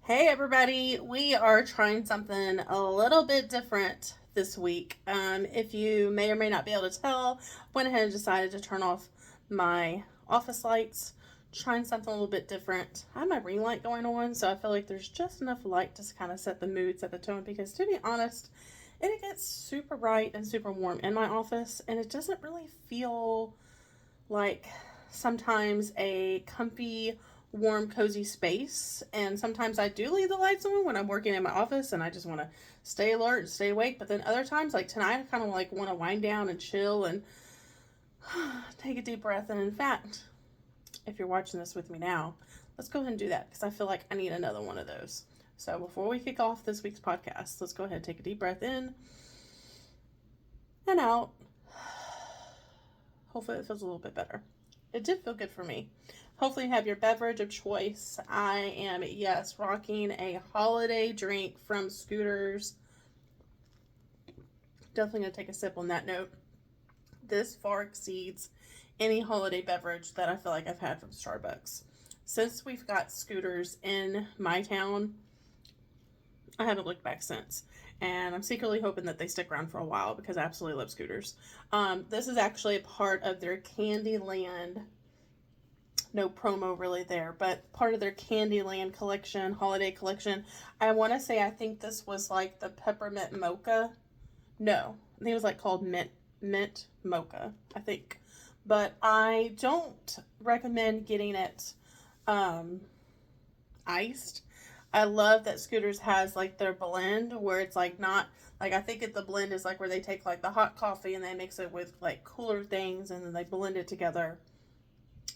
Hey everybody, we are trying something a little bit different this week. If you may or may not be able to tell, went ahead and decided to turn off my office lights, trying something a little bit different. I have my ring light going on, so I feel like there's just enough light to kind of set the mood, set the tone, because to be honest, it gets super bright and super warm in my office, and it doesn't really feel like sometimes a comfy, warm, cozy space. And sometimes I do leave the lights on when I'm working in my office and I just want to stay alert and stay awake. But then other times, like tonight, I kind of like want to wind down and chill and take a deep breath. And in fact, if you're watching this with me now, let's go ahead and do that because I feel like I need another one of those. So before we kick off this week's podcast, let's go ahead and take a deep breath in and out. Hopefully it feels a little bit better. It did feel good for me. Hopefully you have your beverage of choice. I am, yes, rocking a holiday drink from Scooters. Definitely going to take a sip on that note. This far exceeds any holiday beverage that I feel like I've had from Starbucks. Since we've got Scooters in my town, I haven't looked back since. And I'm secretly hoping that they stick around for a while because I absolutely love Scooters. This is actually a part of their Candyland, no promo really there, but part of their Candyland collection, holiday collection. I want to say I think this was like the peppermint mocha. No, I think it was like called mint mocha, I think. But I don't recommend getting it iced. I love that Scooters has like their blend where it's like not like I think the blend is like where they take like the hot coffee and they mix it with like cooler things and then they blend it together.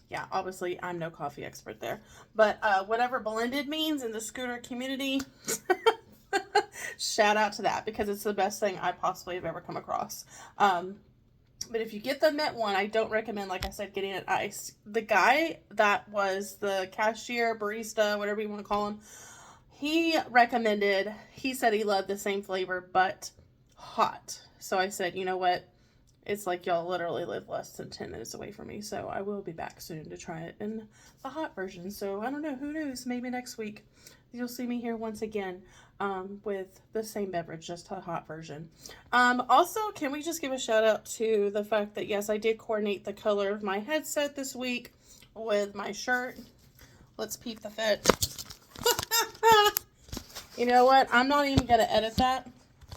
Yeah, obviously I'm no coffee expert there, but whatever blended means in the Scooter community, shout out to that because it's the best thing I possibly have ever come across. But if you get the mint one, I don't recommend, like I said, getting it iced. The guy that was the cashier, barista, whatever you want to call him, he said he loved the same flavor, but hot. So I said, you know what? It's like y'all literally live less than 10 minutes away from me. So I will be back soon to try it in the hot version. So I don't know. Who knows? Maybe next week you'll see me here once again with the same beverage, just a hot version. Also, can we just give a shout out to the fact that, yes, I did coordinate the color of my headset this week with my shirt. Let's peep the fit. You know what? I'm not even going to edit that.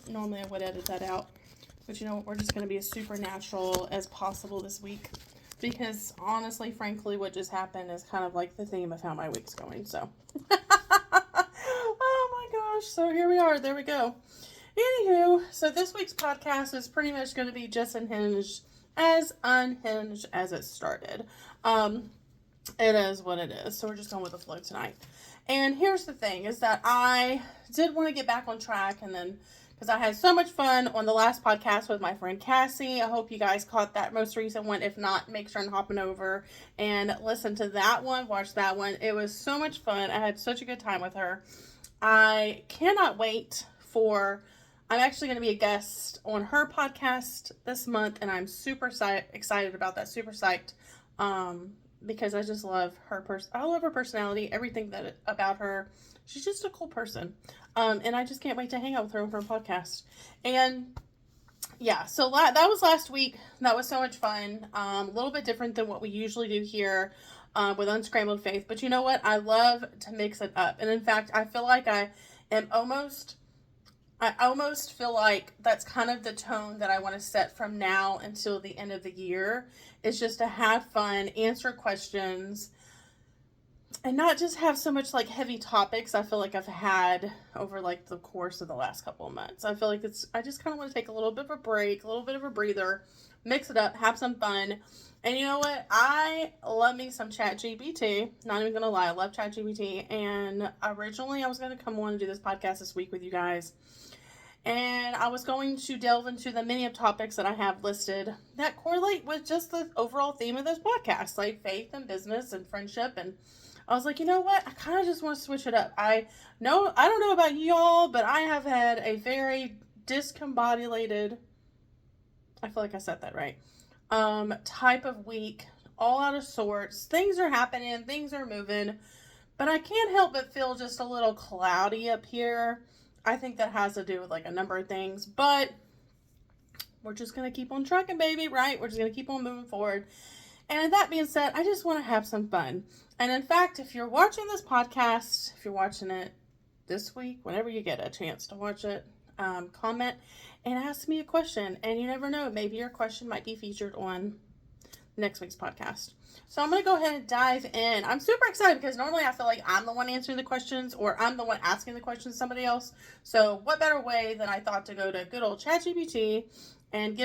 Normally I would edit that out. But you know what? We're just going to be as supernatural as possible this week. Because honestly, frankly, what just happened is kind of like the theme of how my week's going. So, oh my gosh. So here we are. There we go. Anywho, so this week's podcast is pretty much going to be just unhinged as it started. It is what it is. So we're just going with the flow tonight. And here's the thing is that I did want to get back on track and then because I had so much fun on the last podcast with my friend Cassie. I hope you guys caught that most recent one. If not, make sure and hopping over and listen to that one. Watch that one. It was so much fun. I had such a good time with her. I cannot wait I'm actually going to be a guest on her podcast this month, and I'm super excited about that. Super psyched. Because I just love her I love her personality, everything about her. She's just a cool person. And I just can't wait to hang out with her on her podcast. And yeah, so that was last week. That was so much fun. A little bit different than what we usually do here with Unscrambled Faith. But you know what? I love to mix it up. And in fact, I feel like I almost feel like that's kind of the tone that I want to set from now until the end of the year. Is just to have fun, answer questions, and not just have so much like heavy topics I feel like I've had over like the course of the last couple of months. I feel like I just kind of want to take a little bit of a break, a little bit of a breather, mix it up, have some fun. And you know what? I love me some ChatGPT. Not even going to lie. I love ChatGPT. And originally I was going to come on and do this podcast this week with you guys. And I was going to delve into the many of topics that I have listed that correlate with just the overall theme of this podcast, like faith and business and friendship. And I was like, you know what? I kind of just want to switch it up. I don't know about y'all, but I have had a very discombobulated, I feel like I said that right, type of week, all out of sorts. Things are happening, things are moving. but I can't help but feel just a little cloudy up here. I think that has to do with like a number of things, but we're just going to keep on trucking, baby, right? We're just going to keep on moving forward. And that being said, I just want to have some fun. And in fact, if you're watching this podcast, if you're watching it this week, whenever you get a chance to watch it, comment and ask me a question. And you never know, maybe your question might be featured on next week's podcast. So I'm going to go ahead and dive in. I'm super excited because normally I feel like I'm the one answering the questions or I'm the one asking the questions to somebody else. So what better way than I thought to go to good old ChatGPT and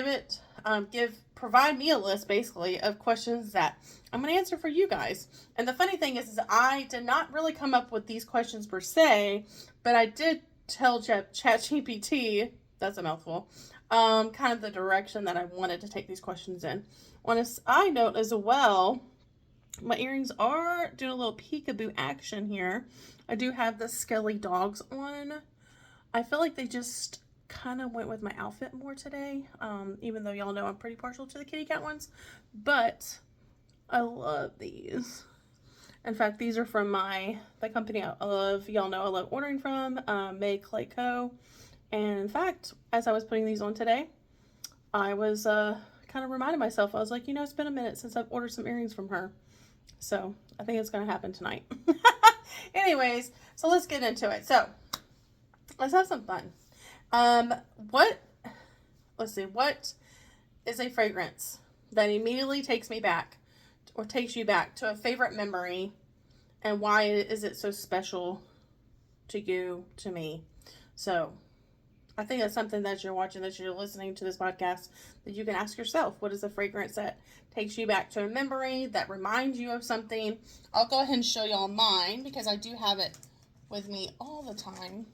provide me a list basically of questions that I'm going to answer for you guys. And the funny thing is I did not really come up with these questions per se, but I did tell ChatGPT, that's a mouthful, kind of the direction that I wanted to take these questions in. On a side note as well, my earrings are doing a little peekaboo action here. I do have the Skelly dogs on. I feel like they just kind of went with my outfit more today, even though y'all know I'm pretty partial to the kitty cat ones, but I love these. In fact, these are from the company I love, y'all know I love ordering from, May Clay Co. And in fact, as I was putting these on today, I was kind of reminding myself, I was like, it's been a minute since I've ordered some earrings from her. So I think it's going to happen tonight. Anyways, so let's get into it. So let's have some fun. What is a fragrance that immediately takes me back or takes you back to a favorite memory, and why is it so special to you, to me? So I think that's something that you're watching, that you're listening to this podcast, that you can ask yourself, what is a fragrance that takes you back to a memory, that reminds you of something? I'll go ahead and show y'all mine because I do have it with me all the time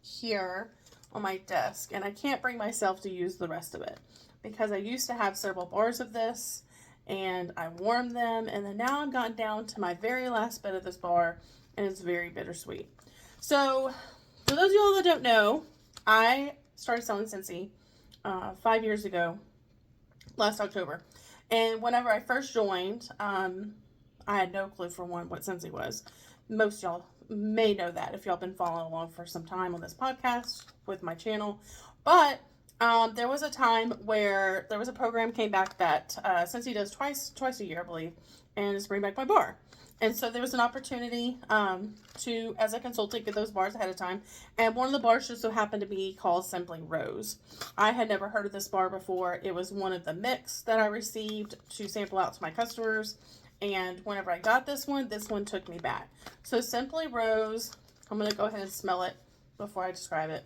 here on my desk, and I can't bring myself to use the rest of it because I used to have several bars of this and I warmed them, and then now I've gotten down to my very last bit of this bar, and it's very bittersweet. So for those of y'all that don't know, I started selling Scentsy 5 years ago, last October. And whenever I first joined, I had no clue for one what Scentsy was. Most y'all may know that if y'all been following along for some time on this podcast with my channel. But there was a time where there was a program came back that Scentsy does twice a year, I believe, and it's Bring Back My Bar. And so there was an opportunity to, as a consultant, get those bars ahead of time. And one of the bars just so happened to be called Simply Rose. I had never heard of this bar before. It was one of the mix that I received to sample out to my customers. And whenever I got this one took me back. So Simply Rose, I'm going to go ahead and smell it before I describe it.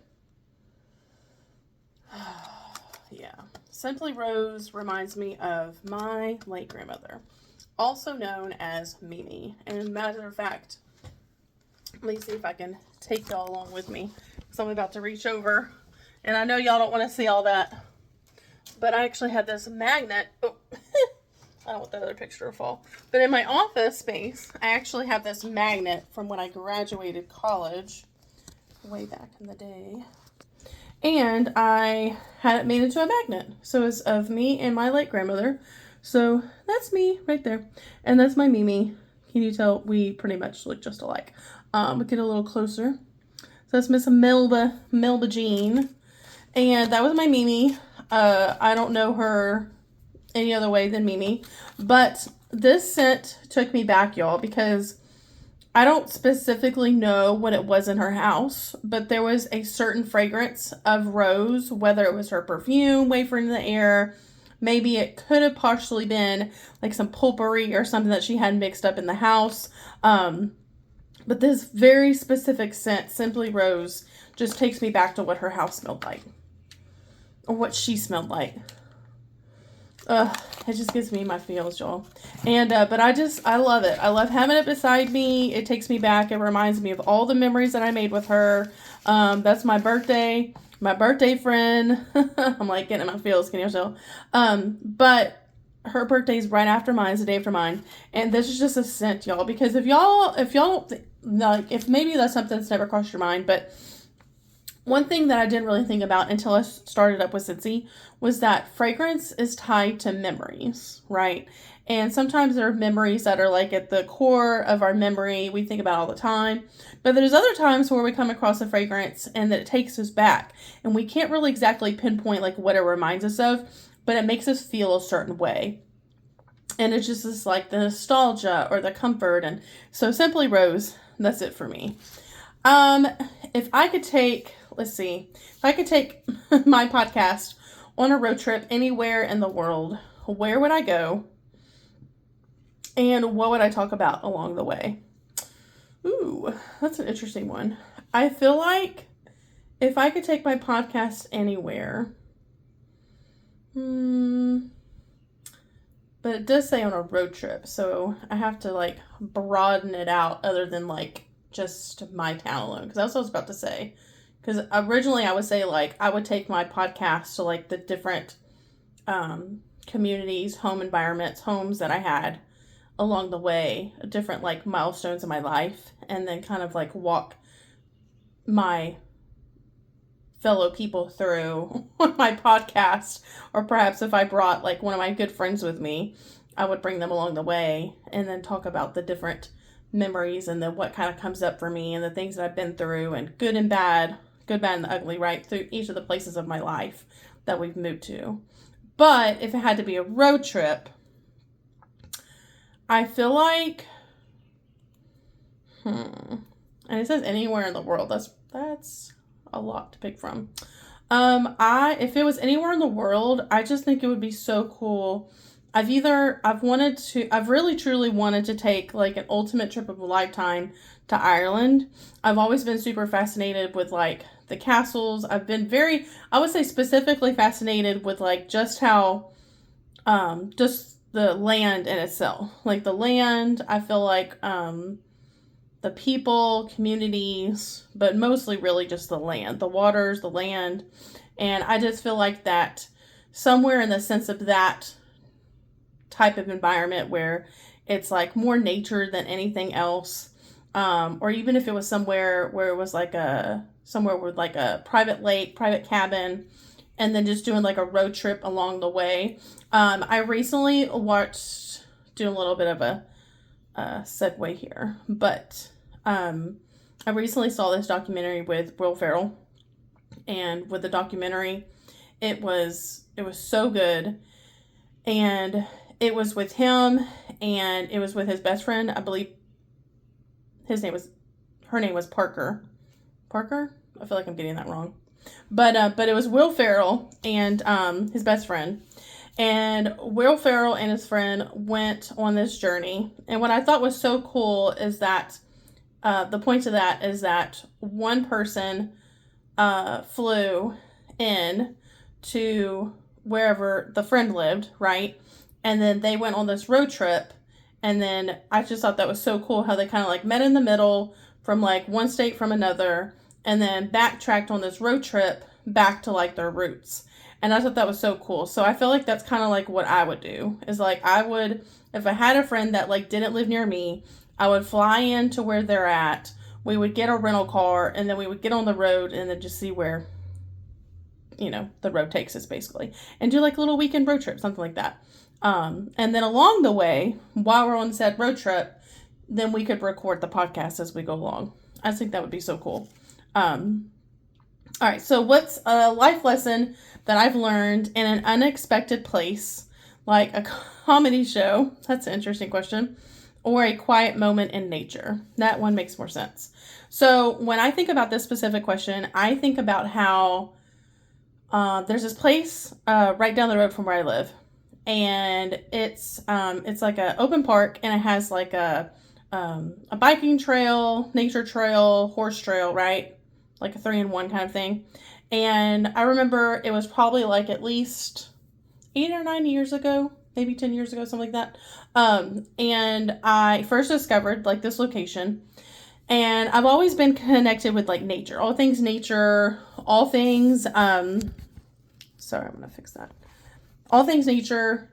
Yeah. Simply Rose reminds me of my late grandmother, also known as Mimi. And matter of fact, let me see if I can take y'all along with me, because I'm about to reach over, and I know y'all don't want to see all that, but I actually had this magnet. Oh, I don't want the other picture to fall. But in my office space, I actually have this magnet from when I graduated college way back in the day. And I had it made into a magnet. So it's of me and my late grandmother. So that's me right there. And that's my Mimi. Can you tell we pretty much look just alike? We'll get a little closer. So that's Miss Melba Jean. And that was my Mimi. I don't know her any other way than Mimi. But this scent took me back, y'all, because I don't specifically know what it was in her house, but there was a certain fragrance of rose, whether it was her perfume wafering in the air. Maybe it could have partially been like some potpourri or something that she had mixed up in the house. But this very specific scent, Simply Rose, just takes me back to what her house smelled like. Or what she smelled like. It just gives me my feels, y'all. And, but I love it. I love having it beside me. It takes me back. It reminds me of all the memories that I made with her. That's my birthday friend. I'm like getting in my feels, can you tell? But her birthday's right after mine, it's the day after mine. And this is just a scent, y'all, because if y'all, like, if maybe that's something that's never crossed your mind, but one thing that I didn't really think about until I started up with Cincy was that fragrance is tied to memories, right? And sometimes there are memories that are like at the core of our memory, we think about all the time. But there's other times where we come across a fragrance and that it takes us back. And we can't really exactly pinpoint like what it reminds us of, but it makes us feel a certain way. And it's just this like the nostalgia or the comfort. And so Simply Rose, that's it for me. If I could take, let's see, if I could take my podcast on a road trip anywhere in the world, where would I go? And what would I talk about along the way? Ooh, that's an interesting one. I feel like if I could take my podcast anywhere, but it does say on a road trip, so I have to like broaden it out other than like just my town alone, because that's what I was about to say. Because originally I would say like I would take my podcast to like the different communities, home environments, homes that I had along the way, different like milestones in my life, and then kind of like walk my fellow people through on my podcast. Or perhaps if I brought like one of my good friends with me, I would bring them along the way and then talk about the different memories and then what kind of comes up for me and the things that I've been through, and good and bad, and the ugly, right, through each of the places of my life that we've moved to. But if it had to be a road trip, I feel like and it says anywhere in the world. That's a lot to pick from. If it was anywhere in the world, I just think it would be so cool. I've really truly wanted to take like an ultimate trip of a lifetime to Ireland. I've always been super fascinated with like the castles. I would say specifically fascinated with like just how, just the land in itself. Like the land, I feel like, the people, communities, but mostly really just the land, the waters, the land. And I just feel like that somewhere in the sense of that type of environment where it's like more nature than anything else, or even if it was somewhere where it was like somewhere with like a private lake, private cabin, and then just doing like a road trip along the way. I recently watched, doing a little bit of a segue here, but I recently saw this documentary with Will Ferrell, and with the documentary, it was so good, and it was with him, and it was with his best friend. I believe her name was Parker. Parker? I feel like I'm getting that wrong. But it was Will Ferrell and his best friend. And Will Ferrell and his friend went on this journey. And what I thought was so cool is that the point of that is that one person flew in to wherever the friend lived, right? And then they went on this road trip. And then I just thought that was so cool how they kind of like met in the middle from like one state from another, and then backtracked on this road trip back to like their roots. And I thought that was so cool. So I feel like that's kind of like what I would do, is like if I had a friend that like didn't live near me, I would fly in to where they're at. We would get a rental car, and then we would get on the road and then just see where, the road takes us basically, and do like a little weekend road trip, something like that. And then along the way, while we're on said road trip, then we could record the podcast as we go along. I think that would be so cool. All right. So what's a life lesson that I've learned in an unexpected place, like a comedy show? That's an interesting question. Or a quiet moment in nature. That one makes more sense. So when I think about this specific question, I think about how there's this place right down the road from where I live. And it's like an open park, and it has like a biking trail, nature trail, horse trail, right? Like a 3-in-1 kind of thing. And I remember it was probably like at least 8 or 9 years ago, maybe 10 years ago, something like that. And I first discovered like this location, and I've always been connected with like nature, all things nature, all things, sorry, I'm going to fix that. All things nature,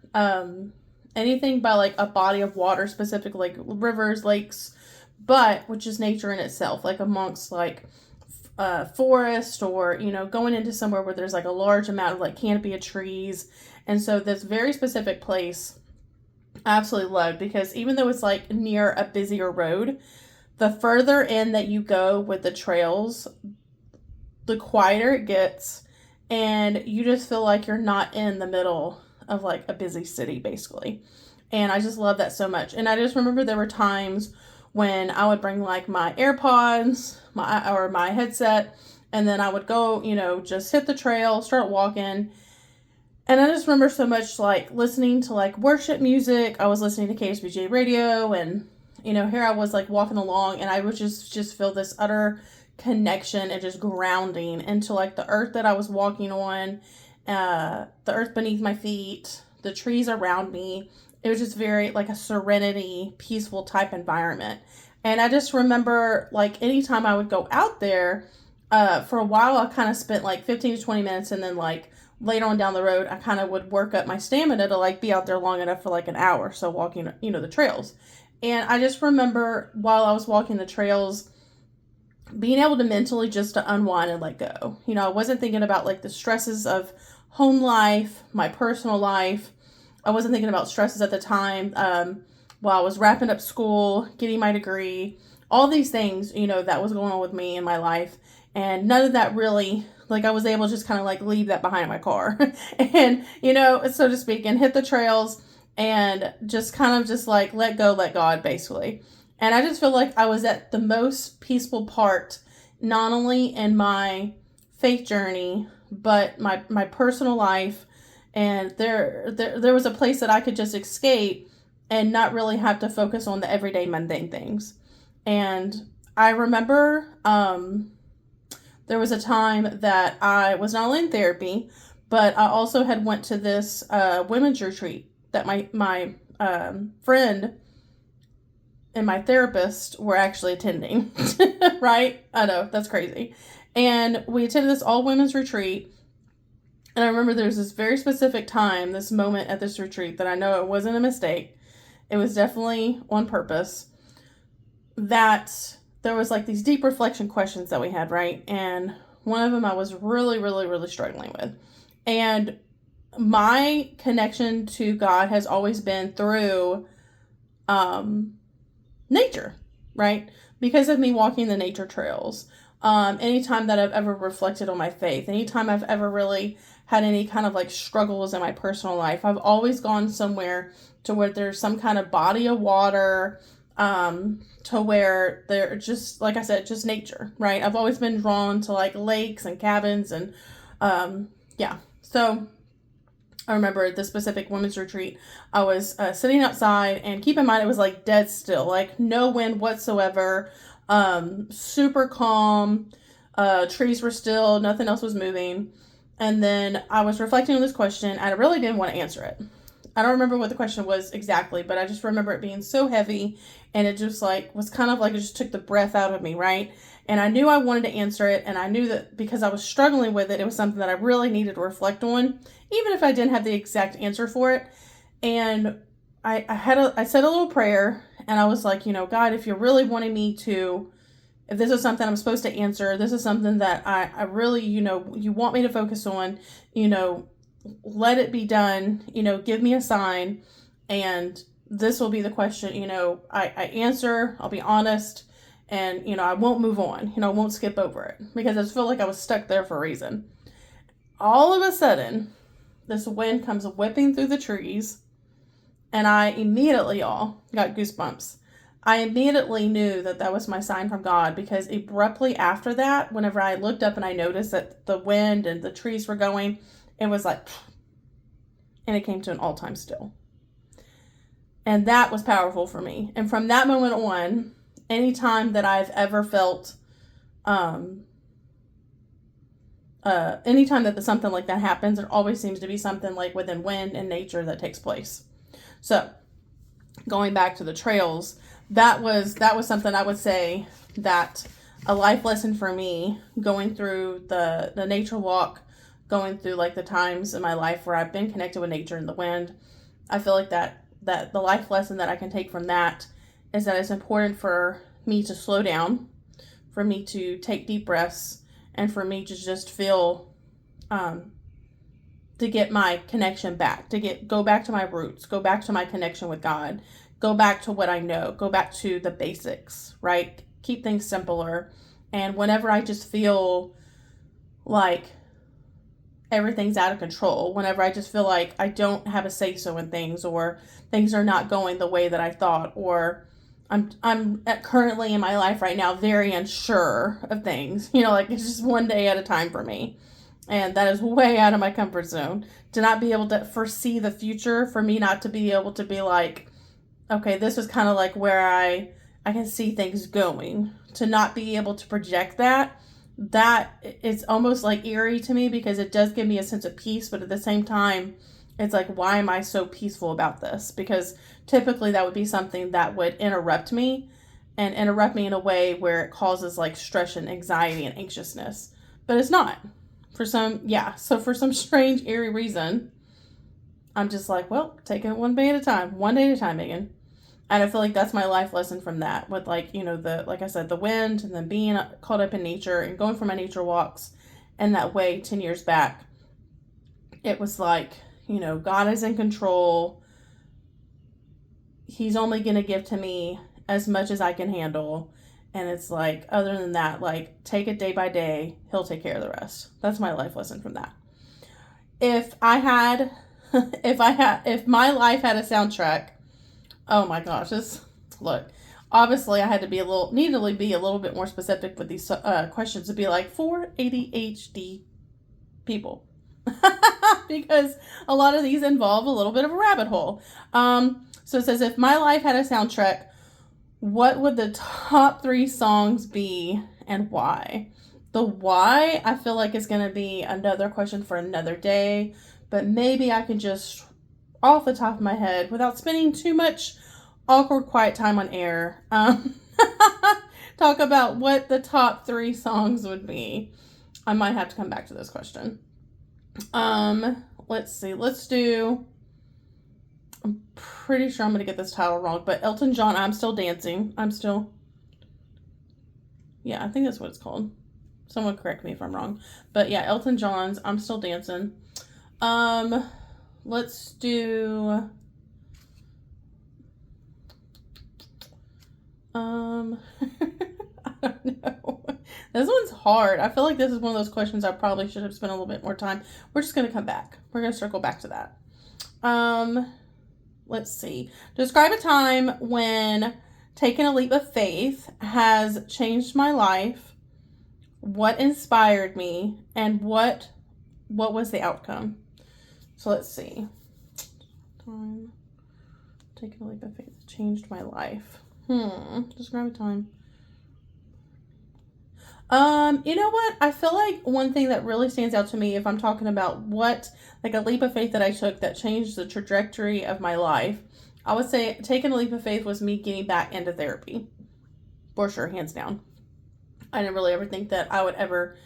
anything by like a body of water, specifically like rivers, lakes, but which is nature in itself, like amongst like forest, or, going into somewhere where there's like a large amount of like canopy of trees. And so this very specific place I absolutely love, because even though it's like near a busier road, the further in that you go with the trails, the quieter it gets, and you just feel like you're not in the middle of like a busy city, basically. And I just love that so much. And I just remember there were times when I would bring like my AirPods, my headset, and then I would go, just hit the trail, start walking. And I just remember so much like listening to like worship music. I was listening to KSBJ radio, and here I was like walking along, and I would just feel this utter connection and just grounding into like the earth that I was walking on, the earth beneath my feet, the trees around me. It was just very like a serenity, peaceful type environment. And I just remember like anytime I would go out there, for a while I kind of spent like 15 to 20 minutes, and then like later on down the road I kind of would work up my stamina to like be out there long enough for like an hour, so walking, the trails. And I just remember while I was walking the trails, being able to mentally just to unwind and let go. I wasn't thinking about like the stresses of home life, my personal life. I wasn't thinking about stresses at the time, while I was wrapping up school, getting my degree, all these things, that was going on with me in my life. And none of that really, like, I was able to just kind of like leave that behind my car and, so to speak, and hit the trails and just kind of just like let go, let God, basically. And I just feel like I was at the most peaceful part, not only in my faith journey, but my personal life. And there was a place that I could just escape and not really have to focus on the everyday mundane things. And I remember there was a time that I was not only in therapy, but I also had went to this women's retreat that my friend and my therapist were actually attending. Right? I know, that's crazy. And we attended this all women's retreat. And I remember there was this very specific time, this moment at this retreat, that I know it wasn't a mistake. It was definitely on purpose. That there was like these deep reflection questions that we had, right? And one of them I was really, really, really struggling with. And my connection to God has always been through nature, right? Because of me walking the nature trails. Anytime that I've ever reflected on my faith, anytime I've ever really had any kind of like struggles in my personal life, I've always gone somewhere to where there's some kind of body of water, to where they're just, like I said, just nature, right? I've always been drawn to like lakes and cabins and, yeah. So I remember the specific women's retreat, I was sitting outside, and keep in mind, it was like dead still, like no wind whatsoever, super calm, trees were still, nothing else was moving. And then I was reflecting on this question, and I really didn't want to answer it. I don't remember what the question was exactly, but I just remember it being so heavy, and it just like was kind of like it just took the breath out of me, right? And I knew I wanted to answer it, and I knew that because I was struggling with it, it was something that I really needed to reflect on, even if I didn't have the exact answer for it. And I said a little prayer, and I was like, God, if you're really wanting me to, if this is something I'm supposed to answer, this is something that I really, you want me to focus on, let it be done, give me a sign, and this will be the question, I answer, I'll be honest, and, I won't move on, I won't skip over it, because I just feel like I was stuck there for a reason. All of a sudden, this wind comes whipping through the trees, and I immediately, y'all, got goosebumps. I immediately knew that that was my sign from God, because abruptly after that, whenever I looked up and I noticed that the wind and the trees were going, it was like, and it came to an all-time still. And that was powerful for me. And from that moment on, anytime that I've ever felt, anytime that something like that happens, there always seems to be something like within wind and nature that takes place. So, going back to the trails, that was something I would say that a life lesson for me, going through the nature walk, going through like the times in my life where I've been connected with nature and the wind. I feel like that the life lesson that I can take from that is that it's important for me to slow down, for me to take deep breaths, and for me to just feel, to get my connection back, go back to my roots, go back to my connection with God, go back to what I know, go back to the basics, right? Keep things simpler. And whenever I just feel like everything's out of control, whenever I just feel like I don't have a say-so in things, or things are not going the way that I thought, or I'm currently in my life right now very unsure of things, like it's just one day at a time for me. And that is way out of my comfort zone. To not be able to foresee the future, for me not to be able to be like, okay, this is kind of like where I can see things going. To not be able to project that is almost like eerie to me, because it does give me a sense of peace, but at the same time, it's like, why am I so peaceful about this? Because typically that would be something that would interrupt me in a way where it causes like stress and anxiety and anxiousness. But it's not. For some strange, eerie reason, I'm just like, well, taking it one day at a time, Megan. And I feel like that's my life lesson from that, with like, like I said, the wind, and then being caught up in nature and going for my nature walks. And that way, 10 years back, it was like, God is in control. He's only going to give to me as much as I can handle. And it's like, other than that, like, take it day by day. He'll take care of the rest. That's my life lesson from that. If my life had a soundtrack, oh my gosh, look, obviously I had to needed to be a little bit more specific with these questions, to be like, for ADHD people. Because a lot of these involve a little bit of a rabbit hole. So it says, if my life had a soundtrack, what would the top 3 songs be and why? The why, I feel like, is going to be another question for another day, but maybe I can just, off the top of my head, without spending too much awkward quiet time on air, talk about what the top 3 songs would be. I might have to come back to this question. Let's see. I'm pretty sure I'm going to get this title wrong, but Elton John, I'm Still Dancing. Yeah, I think that's what it's called. Someone correct me if I'm wrong. But yeah, Elton John's I'm Still Dancing. Let's do, I don't know. This one's hard. I feel like this is one of those questions I probably should have spent a little bit more time. We're just going to come back. We're going to circle back to that. Let's see. Describe a time when taking a leap of faith has changed my life. What inspired me, and what was the outcome? So let's see. Time taking a leap of faith changed my life. Describe a time. You know what? I feel like one thing that really stands out to me, if I'm talking about like a leap of faith that I took that changed the trajectory of my life, I would say taking a leap of faith was me getting back into therapy. For sure, hands down. I didn't really ever think that I would ever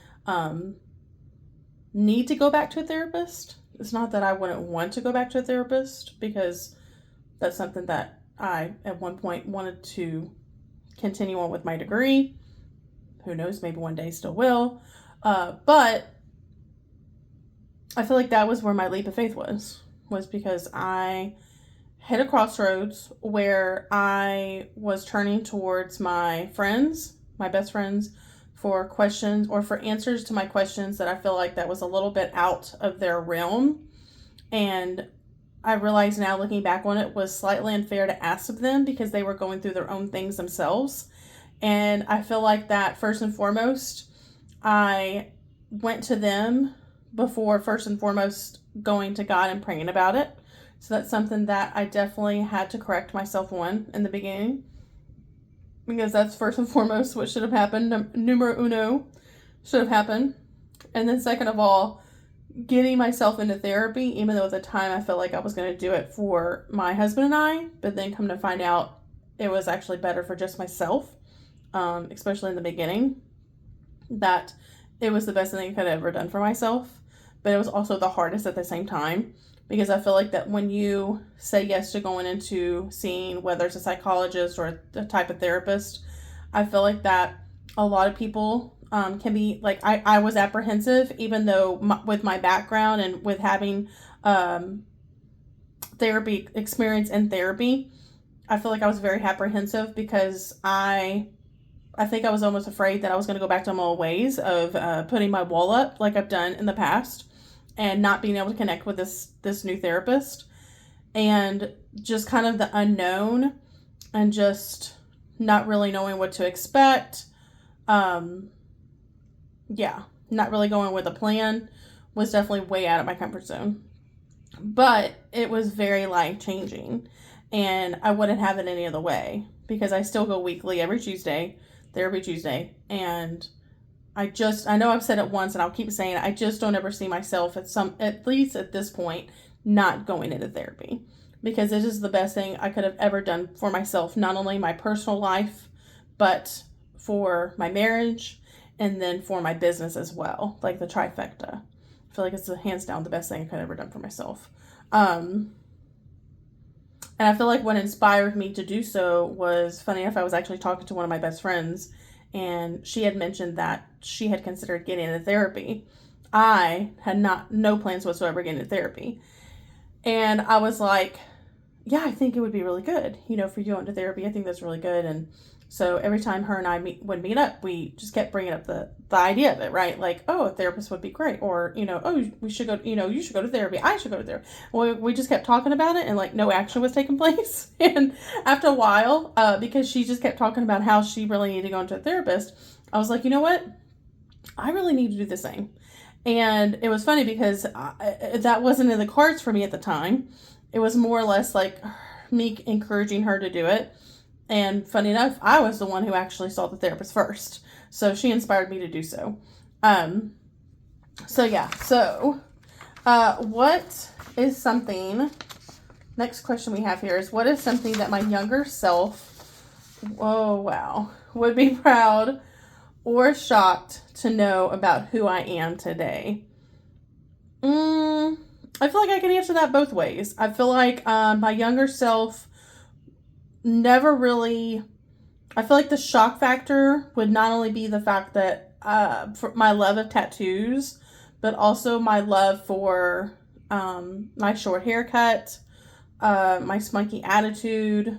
need to go back to a therapist. It's not that I wouldn't want to go back to a therapist, because that's something that I at one point wanted to continue on with my degree. Who knows, maybe one day still will. But I feel like that was where my leap of faith was because I hit a crossroads where I was turning towards my friends, my best friends, for questions or for answers to my questions that I feel like that was a little bit out of their realm. And I realize now, looking back on it, was slightly unfair to ask of them because they were going through their own things themselves. And I feel like that first and foremost, I went to them before first and foremost going to God and praying about it. So that's something that I definitely had to correct myself on in the beginning, because that's first and foremost what should have happened. Numero uno should have happened. And then second of all, getting myself into therapy, even though at the time I felt like I was going to do it for my husband and I, but then come to find out it was actually better for just myself, especially in the beginning, that it was the best thing I could have ever done for myself. But it was also the hardest at the same time, because I feel like that when you say yes to going into seeing, whether it's a psychologist or a type of therapist, I feel like that a lot of people can be like, I was apprehensive, even though with my background and with having therapy experience in therapy, I feel like I was very apprehensive because I think I was almost afraid that I was going to go back to my old ways of putting my wall up like I've done in the past and not being able to connect with this new therapist, and just kind of the unknown and just not really knowing what to expect. Yeah, not really going with a plan was definitely way out of my comfort zone. But it was very life-changing, and I wouldn't have it any other way because I still go weekly every Tuesday, therapy Tuesday, and I know I've said it once and I'll keep saying it, I just don't ever see myself at least at this point, not going into therapy, because it is the best thing I could have ever done for myself, not only my personal life, but for my marriage and then for my business as well, like the trifecta. I feel like it's hands down the best thing I could have ever done for myself. And I feel like what inspired me to do so was, funny enough, I was actually talking to one of my best friends, and she had mentioned that she had considered getting into therapy. I had no plans whatsoever getting into therapy. And I was like, yeah, I think it would be really good, for you to go into therapy. I think that's really good. And so every time her and I would meet up, we just kept bringing up the idea of it, right? Like, oh, a therapist would be great. Or, oh, we should go, you should go to therapy. I should go to therapy. We just kept talking about it, and like no action was taking place. And after a while, because she just kept talking about how she really needed to go into a therapist, I was like, you know what? I really need to do this thing. And it was funny because that wasn't in the cards for me at the time. It was more or less like me encouraging her to do it. And funny enough, I was the one who actually saw the therapist first. So she inspired me to do so. What is something, next question we have here is, what is something that my younger self, would be proud or shocked to know about who I am today? I feel like I can answer that both ways. I feel like my younger self never really, I feel like the shock factor would not only be the fact that for my love of tattoos, but also my love for my short haircut, my spunky attitude.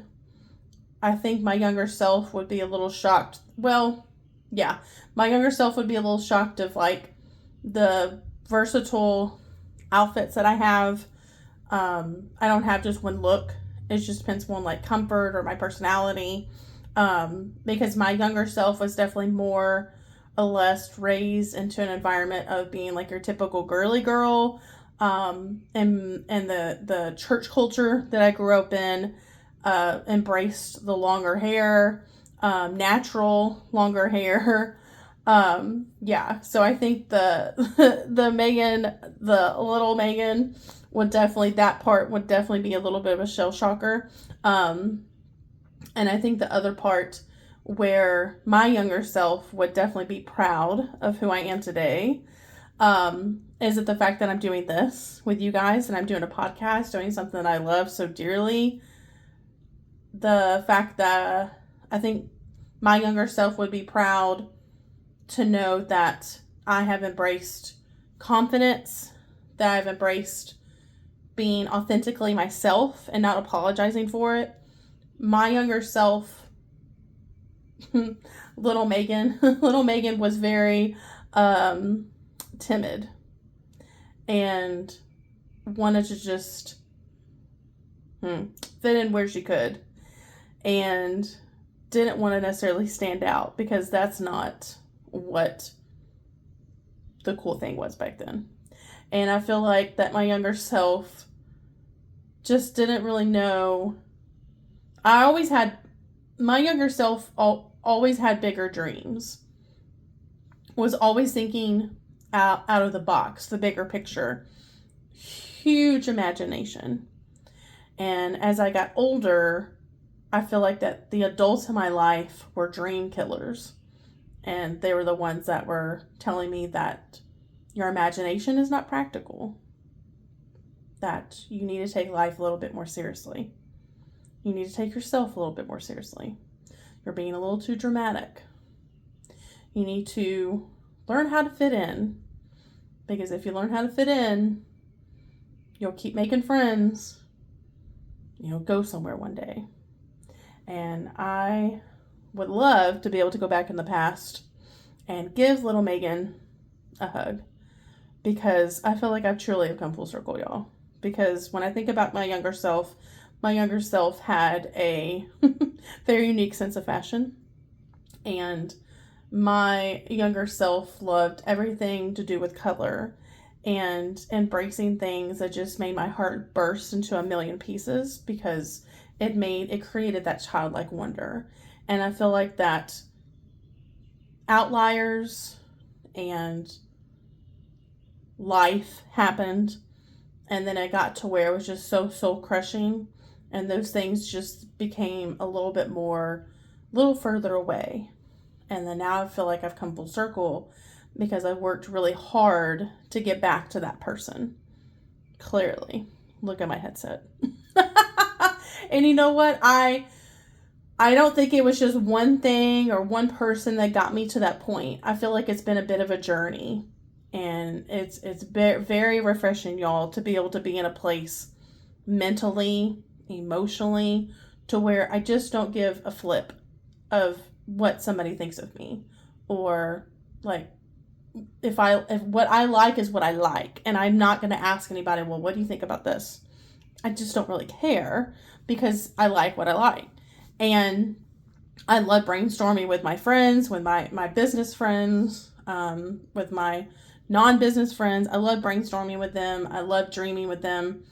I think my younger self would be a little shocked. Well, yeah, my younger self would be a little shocked of like the versatile outfits that I have. I don't have just one look. It just depends on like comfort or my personality. Because my younger self was definitely more or less raised into an environment of being like your typical girly girl. And the church culture that I grew up in embraced the longer hair, natural longer hair. So I think the Megan, the little Megan, that part would definitely be a little bit of a shell shocker. And I think the other part where my younger self would definitely be proud of who I am today, is it the fact that I'm doing this with you guys, and I'm doing a podcast, doing something that I love so dearly. The fact that I think my younger self would be proud to know that I have embraced confidence, that I've embraced being authentically myself and not apologizing for it. My younger self, little Megan was very timid and wanted to just fit in where she could, and didn't want to necessarily stand out, because that's not what the cool thing was back then. And I feel like that my younger self just didn't really know. My younger self always had bigger dreams, was always thinking out of the box, the bigger picture, huge imagination. And as I got older, I feel like that the adults in my life were dream killers. And they were the ones that were telling me that your imagination is not practical, that you need to take life a little bit more seriously. You need to take yourself a little bit more seriously. You're being a little too dramatic. You need to learn how to fit in. Because if you learn how to fit in, you'll keep making friends. You'll go somewhere one day. And I would love to be able to go back in the past and give little Megan a hug. Because I feel like I've truly come full circle, y'all. Because when I think about my younger self had a very unique sense of fashion. And my younger self loved everything to do with color and embracing things that just made my heart burst into a million pieces because it created that childlike wonder. And I feel like that outliers and life happened, and then it got to where it was just so soul crushing, and those things just became a little further away. And then now I feel like I've come full circle because I've worked really hard to get back to that person. Clearly. Look at my headset. And you know what? I don't think it was just one thing or one person that got me to that point. I feel like it's been a bit of a journey. And it's very refreshing, y'all, to be able to be in a place mentally, emotionally, to where I just don't give a flip of what somebody thinks of me, or like if what I like is what I like, and I'm not going to ask anybody, well, what do you think about this? I just don't really care because I like what I like. And I love brainstorming with my friends, with my business friends, with my non-business friends. I love brainstorming with them. I love dreaming with them.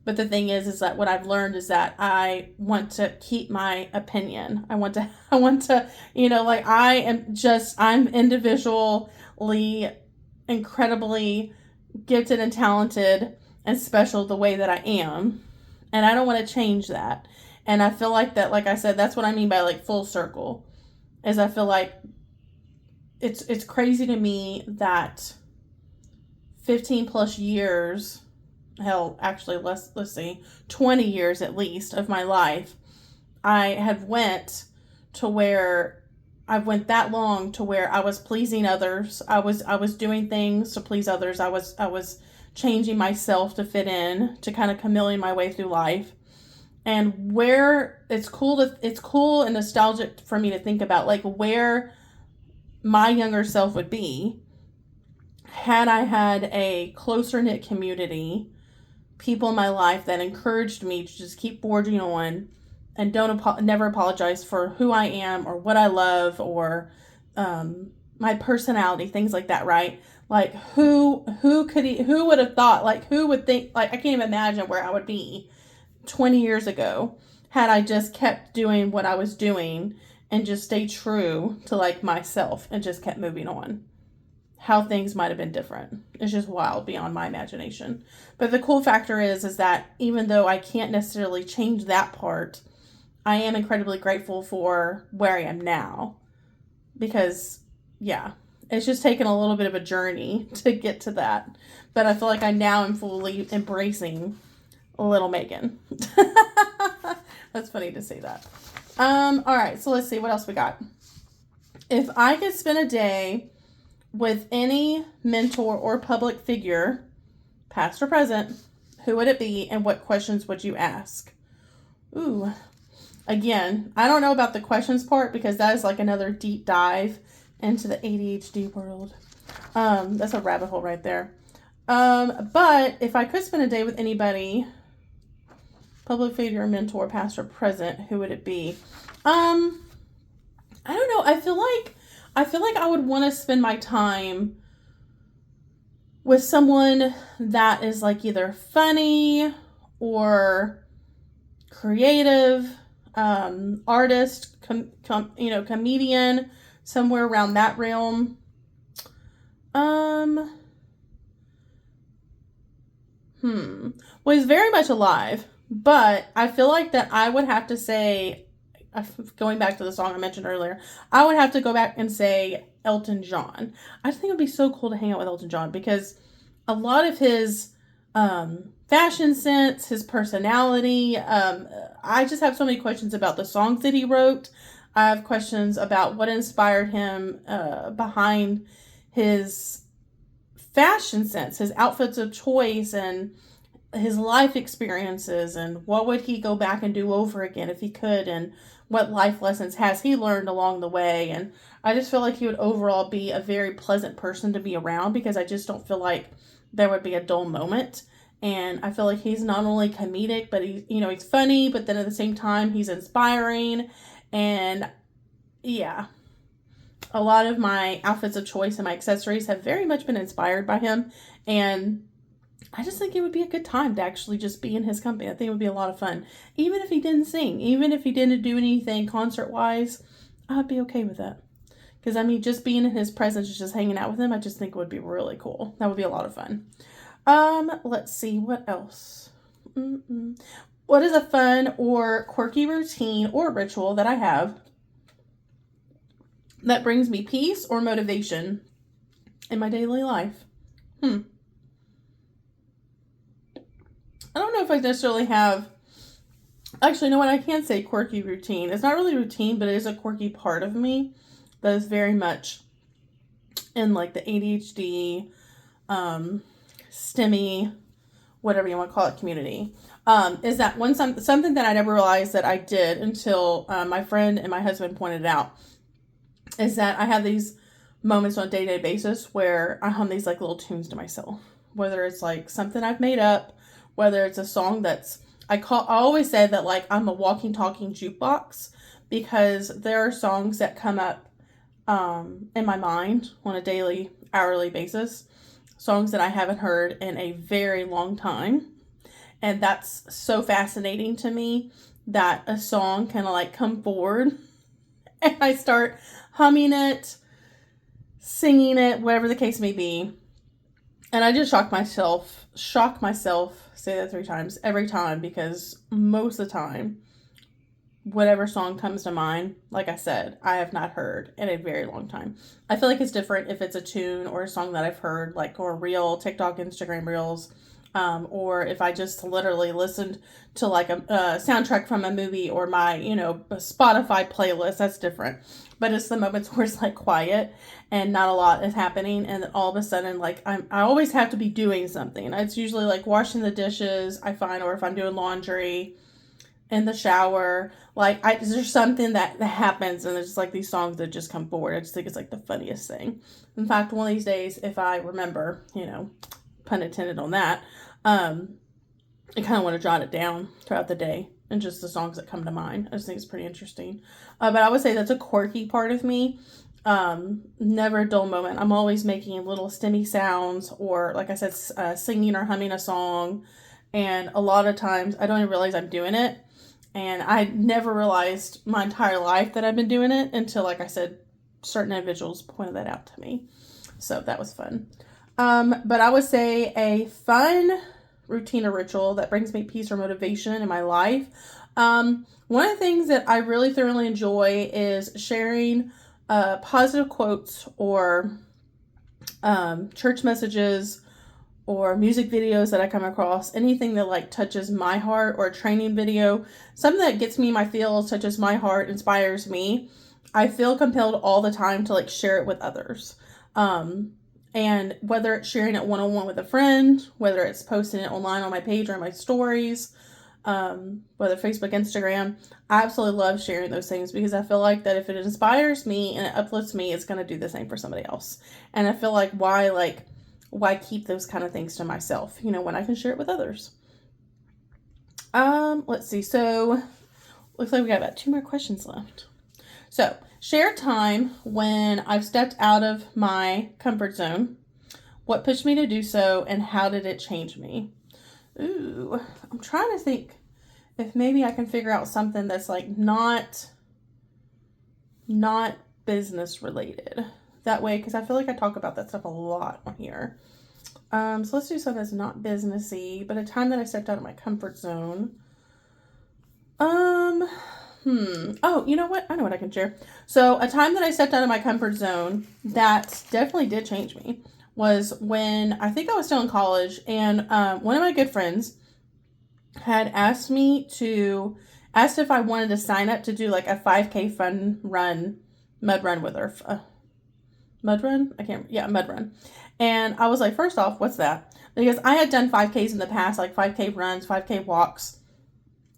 But the thing is that what I've learned is that I want to keep my opinion. I want to, like I'm individually, incredibly gifted and talented and special the way that I am. And I don't want to change that. And I feel like that, like I said, that's what I mean by like full circle, is I feel like it's crazy to me that 15 plus years, hell, actually, let's see, 20 years at least of my life, I have went that long to where I was pleasing others. I was doing things to please others. I was changing myself to fit in, to kind of chameleon my way through life. And where it's cool and nostalgic for me to think about, like, where my younger self would be had I had a closer knit community, people in my life that encouraged me to just keep forging on and never apologize for who I am or what I love or my personality, things like that, right? Like who would have thought, like who would think, like I can't even imagine where I would be 20 years ago had I just kept doing what I was doing and just stayed true to like myself and just kept moving on. How things might have been different. It's just wild beyond my imagination. But the cool factor is that even though I can't necessarily change that part, I am incredibly grateful for where I am now. Because, yeah, it's just taken a little bit of a journey to get to that. But I feel like I now am fully embracing little Megan. That's funny to say that. All right, so let's see what else we got. If I could spend a day with any mentor or public figure, past or present, who would it be and what questions would you ask? Ooh, again, I don't know about the questions part because that is like another deep dive into the ADHD world. That's a rabbit hole right there. But if I could spend a day with anybody, public figure, mentor, past or present, who would it be? I don't know. I feel like I would want to spend my time with someone that is like either funny or creative, artist, comedian, somewhere around that realm. Well, he's very much alive, but I feel like that I would have to say, going back to the song I mentioned earlier, I would have to go back and say Elton John. I just think it would be so cool to hang out with Elton John because a lot of his fashion sense, his personality, I just have so many questions about the songs that he wrote. I have questions about what inspired him behind his fashion sense, his outfits of choice, and his life experiences, and what would he go back and do over again if he could, and what life lessons has he learned along the way. And I just feel like he would overall be a very pleasant person to be around, because I just don't feel like there would be a dull moment. And I feel like he's not only comedic, but he's funny, but then at the same time he's inspiring. And yeah, a lot of my outfits of choice and my accessories have very much been inspired by him. And I just think it would be a good time to actually just be in his company. I think it would be a lot of fun. Even if he didn't sing, even if he didn't do anything concert-wise, I'd be okay with that. Because, just being in his presence, just hanging out with him, I just think it would be really cool. That would be a lot of fun. Let's see, what else? What is a fun or quirky routine or ritual that I have that brings me peace or motivation in my daily life? I don't know if I necessarily have... Actually, you know what? I can say quirky routine. It's not really routine, but it is a quirky part of me that is very much in like the ADHD, STEMmy, whatever you want to call it, community. Is that something that I never realized that I did until my friend and my husband pointed it out, is that I have these moments on a day-to-day basis where I hum these like little tunes to myself. Whether it's like something I've made up, whether it's a song that's, I always say that like I'm a walking, talking jukebox, because there are songs that come up in my mind on a daily, hourly basis. Songs that I haven't heard in a very long time. And that's so fascinating to me, that a song kind of like come forward and I start humming it, singing it, whatever the case may be. And I just shock myself, say that 3 times, every time, because most of the time, whatever song comes to mind, like I said, I have not heard in a very long time. I feel like it's different if it's a tune or a song that I've heard, like, or reel, TikTok, Instagram reels, or if I just literally listened to like a soundtrack from a movie or my, a Spotify playlist. That's different. But it's the moments where it's like quiet and not a lot is happening, and then all of a sudden, like I always have to be doing something. It's usually like washing the dishes, I find, or if I'm doing laundry, in the shower, like there's something that happens, and there's like these songs that just come forward. I just think it's like the funniest thing. In fact, one of these days, if I remember, pun intended on that, I kind of want to jot it down throughout the day and just the songs that come to mind. I just think it's pretty interesting. But I would say that's a quirky part of me. Never a dull moment. I'm always making little stemmy sounds, or like I said, singing or humming a song. And a lot of times I don't even realize I'm doing it. And I never realized my entire life that I've been doing it until, like I said, certain individuals pointed that out to me. So that was fun. But I would say a fun routine or ritual that brings me peace or motivation in my life. One of the things that I really thoroughly enjoy is sharing positive quotes or church messages or music videos that I come across, anything that like touches my heart, or a training video, something that gets me in my feels, touches my heart, inspires me. I feel compelled all the time to like share it with others. And whether it's sharing it one-on-one with a friend, whether it's posting it online on my page or my stories, whether Facebook, Instagram, I absolutely love sharing those things, because I feel like that if it inspires me and it uplifts me, it's going to do the same for somebody else. And I feel like why keep those kind of things to myself, when I can share it with others. Let's see. So looks like we got about 2 more questions left. So, share time when I've stepped out of my comfort zone. What pushed me to do so, and how did it change me? Ooh, I'm trying to think if maybe I can figure out something that's like not business related. That way, because I feel like I talk about that stuff a lot on here. So let's do something that's not businessy, but a time that I stepped out of my comfort zone. Oh, you know what? I know what I can share. So a time that I stepped out of my comfort zone that definitely did change me was when I think I was still in college, and one of my good friends had asked me to asked if I wanted to sign up to do like a 5K fun run, mud run with her. Mud run? Mud run. And I was like, first off, what's that? Because I had done 5Ks in the past, like 5K runs, 5K walks,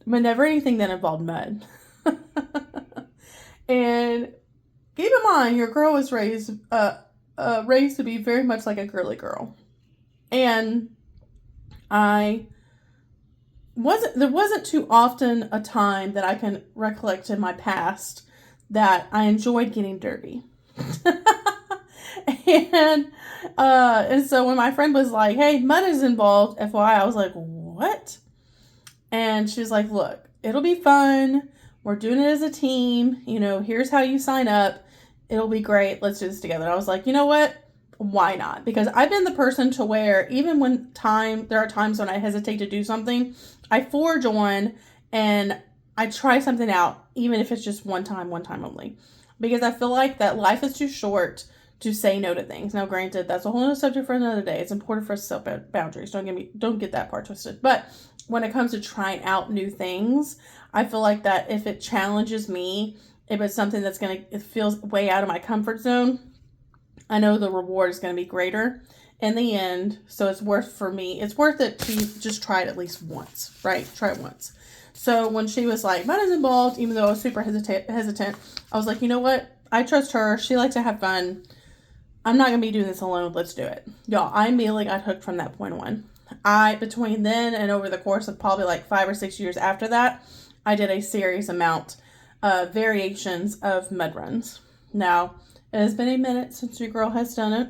but never anything that involved mud. And keep in mind, your girl was raised to be very much like a girly girl. And there wasn't too often a time that I can recollect in my past that I enjoyed getting dirty. And so when my friend was like, hey, mud is involved, FYI, I was like, what? And she's like, look, it'll be fun. We're doing it as a team. Here's how you sign up. It'll be great. Let's do this together. And I was like, you know what? Why not? Because I've been the person to where even when there are times when I hesitate to do something, I forge on and I try something out, even if it's just one time only. Because I feel like that life is too short to say no to things. Now, granted, that's a whole other subject for another day. It's important for us to set boundaries. Don't get that part twisted. But when it comes to trying out new things, I feel like that if it challenges me, if it's something it feels way out of my comfort zone, I know the reward is going to be greater in the end. So it's worth it to just try it at least once, right? Try it once. So when she was like, mud is involved, even though I was super hesitant, I was like, you know what? I trust her. She likes to have fun. I'm not going to be doing this alone. Let's do it. Y'all, I immediately got hooked from that point on. Between then and over the course of probably like 5 or 6 years after that, I did a serious amount of variations of mud runs. Now, it has been a minute since your girl has done it.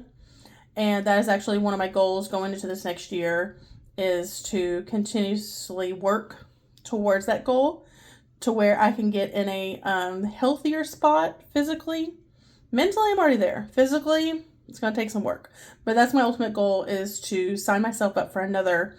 And that is actually one of my goals going into this next year, is to continuously work towards that goal to where I can get in a healthier spot physically. Mentally, I'm already there. Physically, it's going to take some work. But that's my ultimate goal, is to sign myself up for another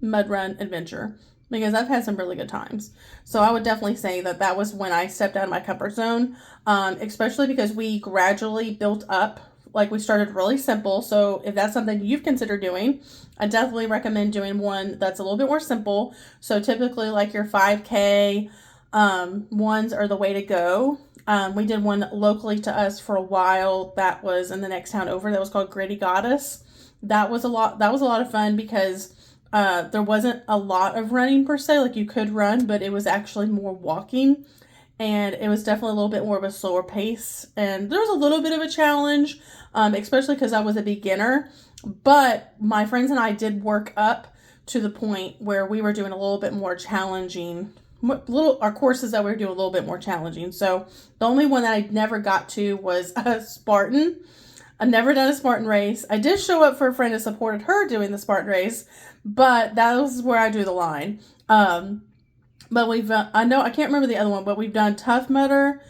mud run adventure, because I've had some really good times. So I would definitely say that was when I stepped out of my comfort zone, especially because we gradually built up. Like, we started really simple. So if that's something you've considered doing, I definitely recommend doing one that's a little bit more simple. So typically like your 5K ones are the way to go. We did one locally to us for a while that was in the next town over, that was called Gritty Goddess. That was a lot of fun because there wasn't a lot of running per se. Like, you could run, but it was actually more walking, and it was definitely a little bit more of a slower pace, and there was a little bit of a challenge, especially because I was a beginner. But my friends and I did work up to the point where we were doing a little bit more challenging. Our courses that we were doing a little bit more challenging. So the only one that I never got to was a Spartan. I've never done a Spartan race. I did show up for a friend that supported her doing the Spartan race, but that was where I drew the line. But I can't remember the other one, but we've done Tough Mudder,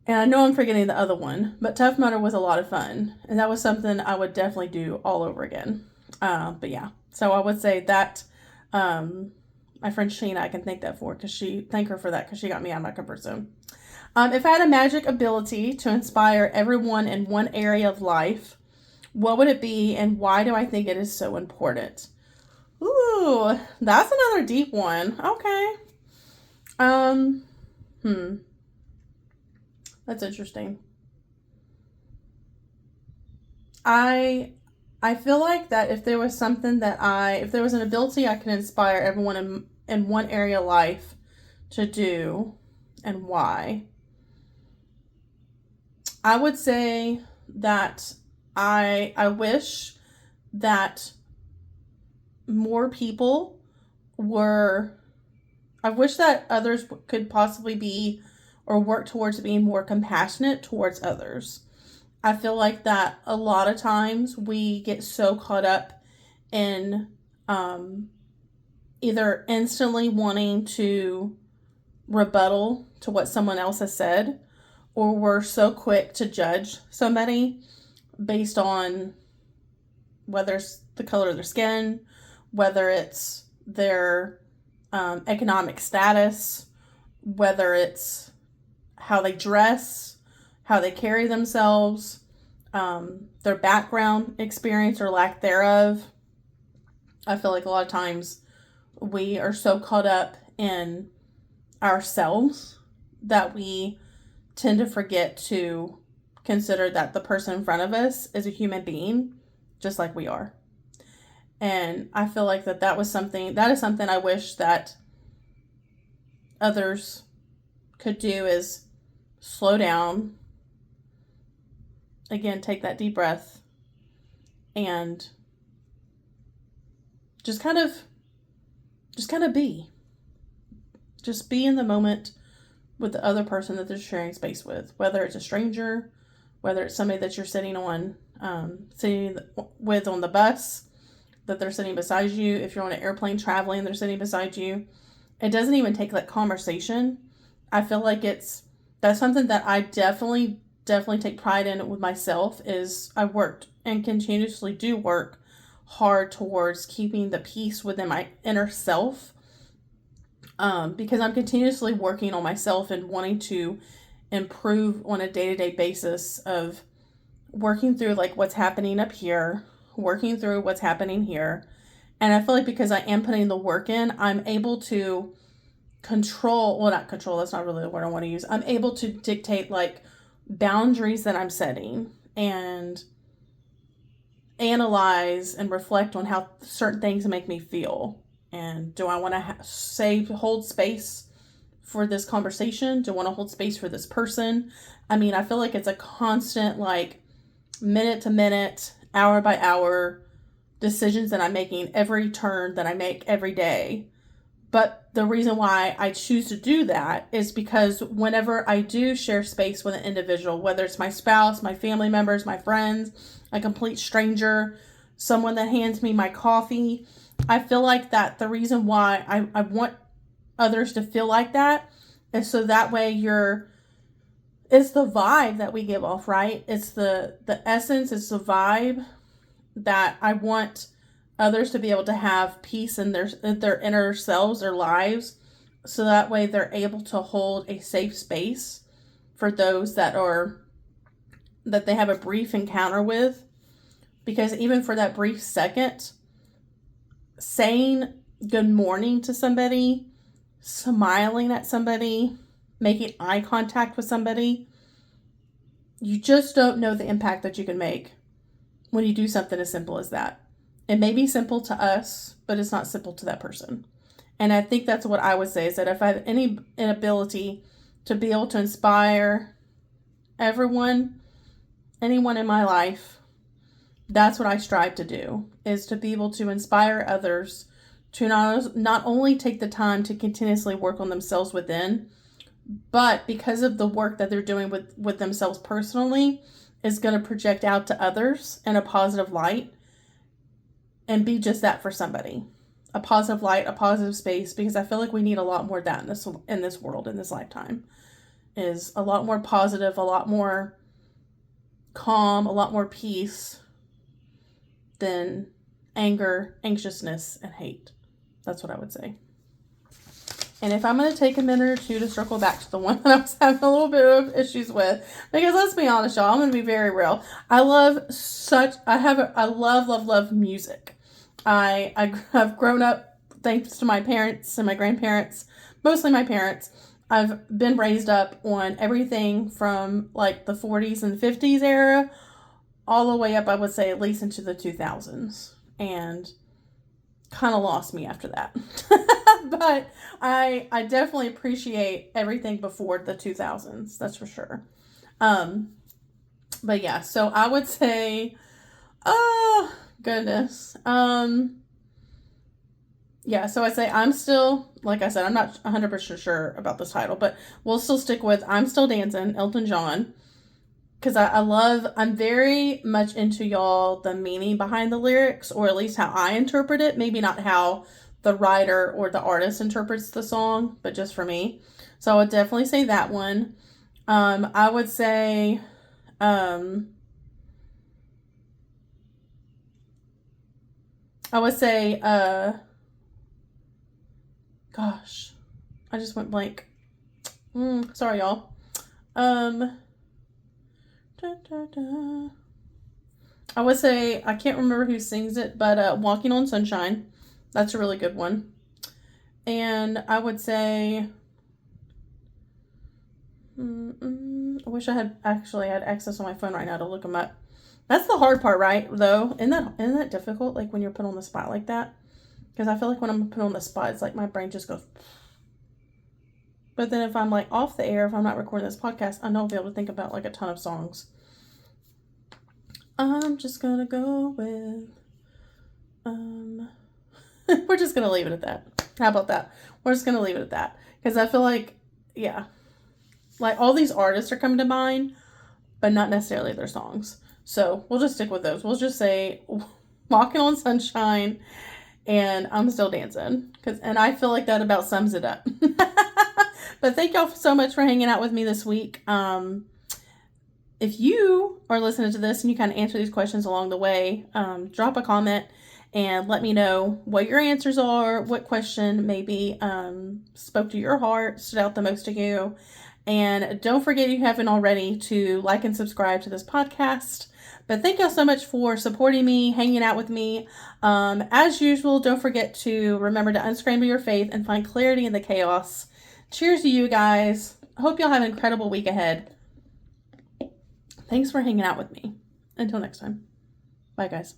and I know I'm forgetting the other one, but Tough Mudder was a lot of fun, and that was something I would definitely do all over again. But yeah, so I would say that, my friend Sheena, I can thank her for that, because she got me out of my comfort zone. If I had a magic ability to inspire everyone in one area of life, what would it be, and why do I think it is so important? Ooh, that's another deep one. Okay. That's interesting. I feel like that if there was an ability I could inspire everyone in one area of life to do, and why, I would say that I wish that more people I wish that others could possibly be, or work towards being, more compassionate towards others. I feel like that a lot of times we get so caught up in either instantly wanting to rebuttal to what someone else has said, or we're so quick to judge somebody based on whether it's the color of their skin, whether it's their economic status, whether it's how they dress, how they carry themselves, their background experience or lack thereof. I feel like a lot of times we are so caught up in ourselves that we tend to forget to consider that the person in front of us is a human being just like we are. And I feel like that is something I wish that others could do, is slow down, again, take that deep breath, and just kind of be. Just be in the moment with the other person that they're sharing space with, whether it's a stranger, whether it's somebody that you're sitting with on the bus, that they're sitting beside you. If you're on an airplane traveling, they're sitting beside you. It doesn't even take that conversation. I feel like that's something that I definitely take pride in with myself, is I worked and continuously do work hard towards keeping the peace within my inner self, because I'm continuously working on myself and wanting to improve on a day-to-day basis, of working through like what's happening up here, working through what's happening here. And I feel like because I am putting the work in, I'm able to not control, that's not really the word I want to use. I'm able to dictate like boundaries that I'm setting, and analyze and reflect on how certain things make me feel. And do I want to hold space for this conversation? Do I want to hold space for this person? I mean, I feel like it's a constant, like, minute to minute, hour by hour decisions that I'm making, every turn that I make every day. But the reason why I choose to do that is because whenever I do share space with an individual, whether it's my spouse, my family members, my friends, a complete stranger, someone that hands me my coffee, I feel like that the reason why I want others to feel like that is so that way it's the vibe that we give off, right? It's the essence, it's the vibe that I want others to be able to have peace in their inner selves, their lives, so that way they're able to hold a safe space for those that they have a brief encounter with. Because even for that brief second, saying good morning to somebody, smiling at somebody, making eye contact with somebody, you just don't know the impact that you can make when you do something as simple as that. It may be simple to us, but it's not simple to that person. And I think that's what I would say, is that if I have any inability to be able to inspire anyone in my life, that's what I strive to do, is to be able to inspire others to not only take the time to continuously work on themselves within, but because of the work that they're doing with themselves personally, is going to project out to others in a positive light, and be just that for somebody. A positive light, a positive space, because I feel like we need a lot more of that in this world, in this lifetime. Is a lot more positive, a lot more calm, a lot more peace than anger, anxiousness, and hate. That's what I would say. And if I'm going to take a minute or two to circle back to the one that I was having a little bit of issues with, because let's be honest, y'all, I'm going to be very real. I love music. I have grown up thanks to my parents and my grandparents, mostly my parents. I've been raised up on everything from like the 40s and 50s era all the way up, I would say, at least into the 2000s. And kind of lost me after that. But I definitely appreciate everything before the 2000s. That's for sure. But yeah, so I would say, oh goodness. Yeah, so I say I'm still, like I said, I'm not 100% sure about this title, but we'll still stick with I'm Still Dancing, Elton John. Because I'm very much into, y'all, the meaning behind the lyrics, or at least how I interpret it. Maybe not how the writer or the artist interprets the song, but just for me. So I would definitely say that one. I would say, gosh, I just went blank. Sorry, y'all. I would say, I can't remember who sings it, but Walking on Sunshine. That's a really good one. And I would say, I wish I had actually had access on my phone right now to look them up. That's the hard part, right? Though, isn't that difficult? Like when you're put on the spot like that? Because I feel like when I'm put on the spot, it's like my brain just goes. But then if I'm like off the air, if I'm not recording this podcast, I know I'll be able to think about like a ton of songs. I'm just gonna go with, we're just gonna leave it at that. How about that? We're just gonna leave it at that. Because I feel like, yeah, like all these artists are coming to mind, but not necessarily their songs. So we'll just stick with those. We'll just say Walking on Sunshine and I'm Still Dancing. And I feel like that about sums it up. But thank y'all so much for hanging out with me this week. If you are listening to this and you kind of answer these questions along the way, drop a comment and let me know what your answers are, what question maybe spoke to your heart, stood out the most to you. And don't forget, if you haven't already, to like and subscribe to this podcast. But thank y'all so much for supporting me, hanging out with me. As usual, don't forget to remember to unscramble your faith and find clarity in the chaos. Cheers to you guys. Hope y'all have an incredible week ahead. Thanks for hanging out with me. Until next time. Bye, guys.